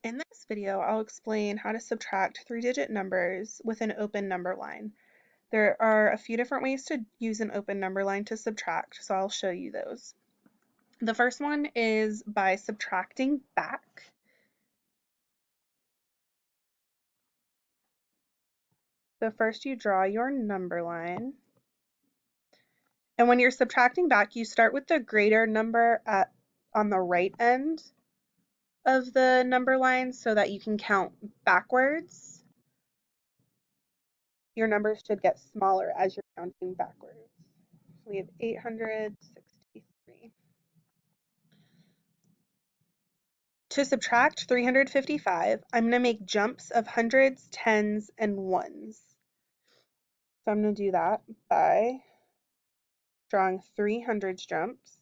In this video, I'll explain how to subtract three-digit numbers with an open number line. There are a few different ways to use an open number line to subtract, so I'll show you those. The first one is by subtracting back. So first you draw your number line. And when you're subtracting back, you start with the greater number on the right end of the number line so that you can count backwards. Your numbers should get smaller as you're counting backwards. So we have 863. To subtract 355, I'm going to make jumps of hundreds, tens, and ones. So I'm going to do that by drawing 3 hundreds jumps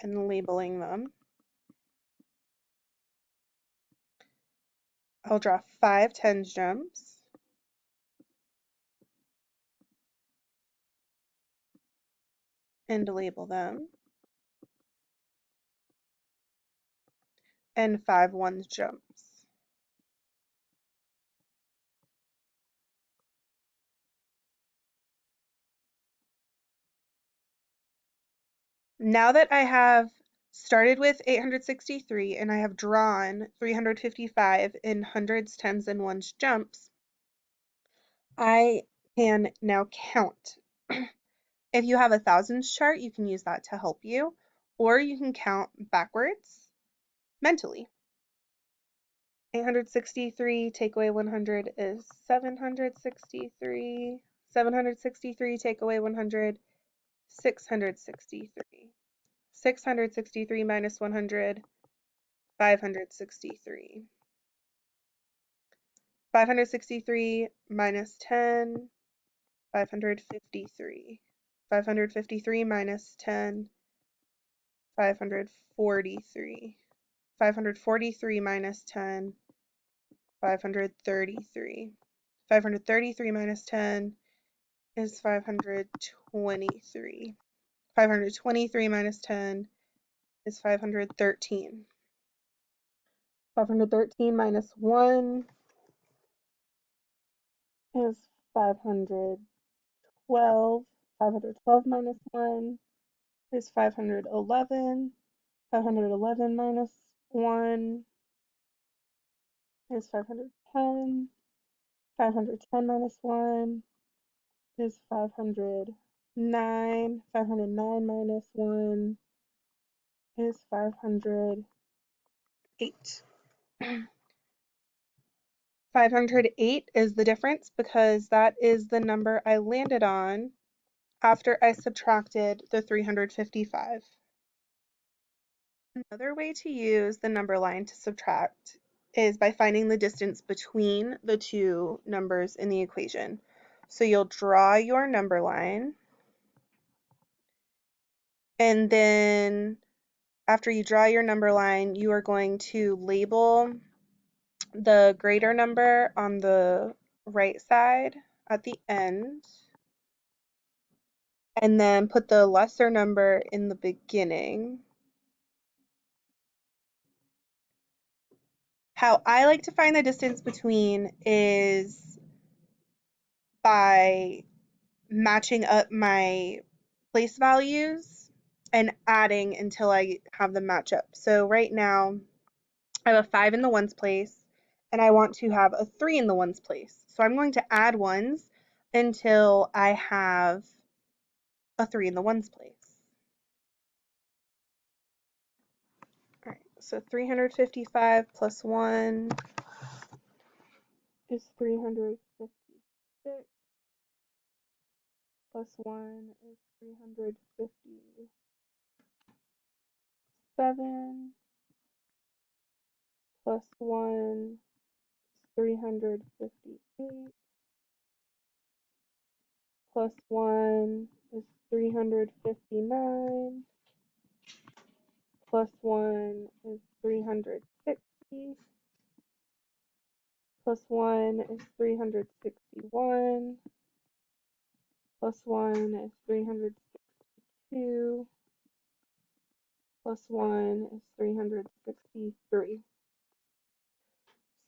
and labeling them. I'll draw 5 tens jumps and label them, and 5 ones jumps. Now that I have started with 863 and I have drawn 355 in hundreds, tens, and ones jumps, I can now count. If you have a thousands chart, you can use that to help you, or you can count backwards mentally. 863 take away 100 is 763. 763 take away 100, 663. 663 minus 100, 563. 563 minus 10, 553. 553 minus 10, 543. 543 minus 10, 533. 533 minus 10 is 523. 523 minus 10 is 513. 513 minus 1 is 512. 512 minus 1 is 511. 511 minus 1 is 510. 510 minus 1 is 509. 509 minus 1 is 508. 508 is the difference because that is the number I landed on after I subtracted the 355. Another way to use the number line to subtract is by finding the distance between the two numbers in the equation. So you'll draw your number line, and then after you draw your number line, you are going to label the greater number on the right side at the end, and then put the lesser number in the beginning. How I like to find the distance between is by matching up my place values and adding until I have them match up. So right now I have a 5 in the ones place and I want to have a 3 in the ones place. So I'm going to add ones until I have a 3 in the ones place. All right, so 355 plus 1 is 356. Plus 1 is 357. Plus 1 is 358. Plus 1 is 359. Plus 1 is 360. Plus 1 is 361. Plus 1 is 362. plus 1 is 363.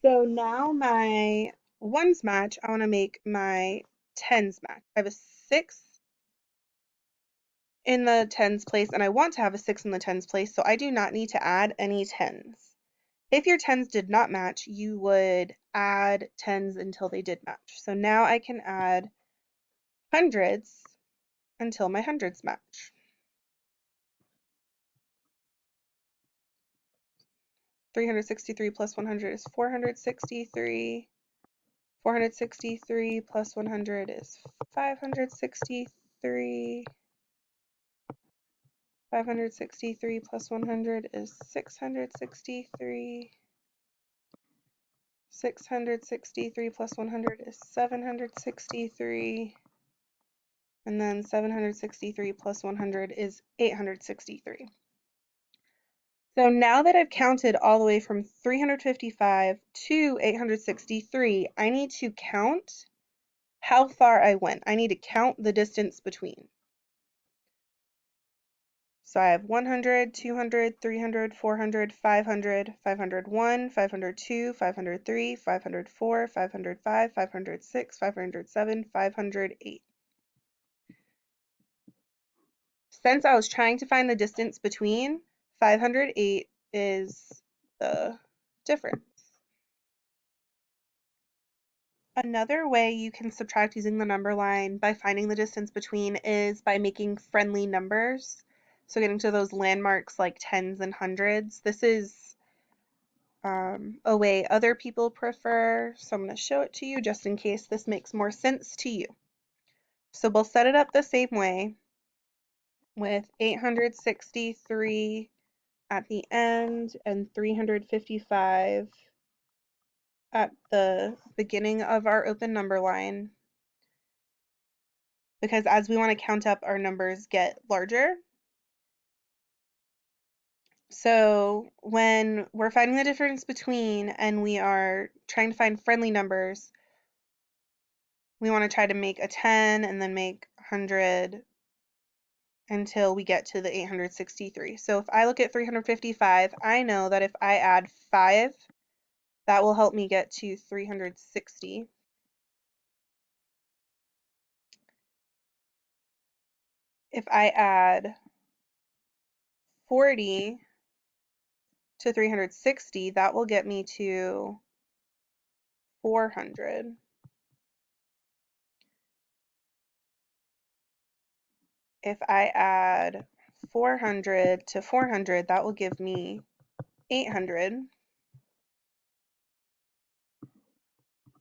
So now my ones match. I want to make my tens match. I have a 6 in the tens place, and I want to have a 6 in the tens place, so I do not need to add any tens. If your tens did not match, you would add tens until they did match. So now I can add hundreds until my hundreds match. 363 plus 100 is 463. 463 plus 100 is 563. 563 plus 100 is 663. 663 plus 100 is 763. And then 763 plus 100 is 863. So now that I've counted all the way from 355 to 863, I need to count how far I went. I need to count the distance between. So I have 100, 200, 300, 400, 500, 501, 502, 503, 504, 505, 506, 507, 508. Since I was trying to find the distance between, 508 is the difference. Another way you can subtract using the number line by finding the distance between is by making friendly numbers. So getting to those landmarks like tens and hundreds. This is a way other people prefer, so I'm going to show it to you just in case this makes more sense to you. So we'll set it up the same way with 863 at the end and 355 at the beginning of our open number line, because as we want to count up, our numbers get larger. So when we're finding the difference between and we are trying to find friendly numbers, we want to try to make a 10 and then make 100 until we get to the 863. So if I look at 355, I know that if I add 5, that will help me get to 360. If I add 40 to 360, that will get me to 400. If I add 400 to 400, that will give me 800.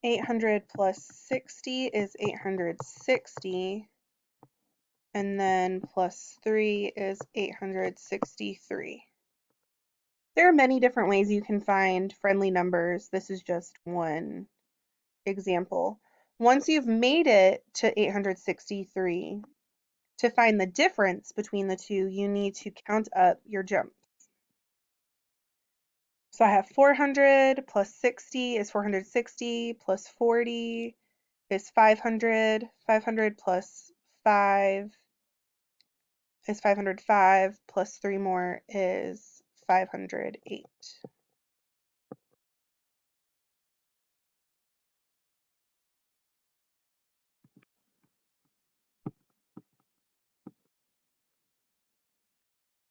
800 plus 60 is 860. And then plus 3 is 863. There are many different ways you can find friendly numbers. This is just one example. Once you've made it to 863, to find the difference between the two, you need to count up your jumps. So I have 400 plus 60 is 460, plus 40 is 500. 500 plus 5 is 505, plus 3 more is 508.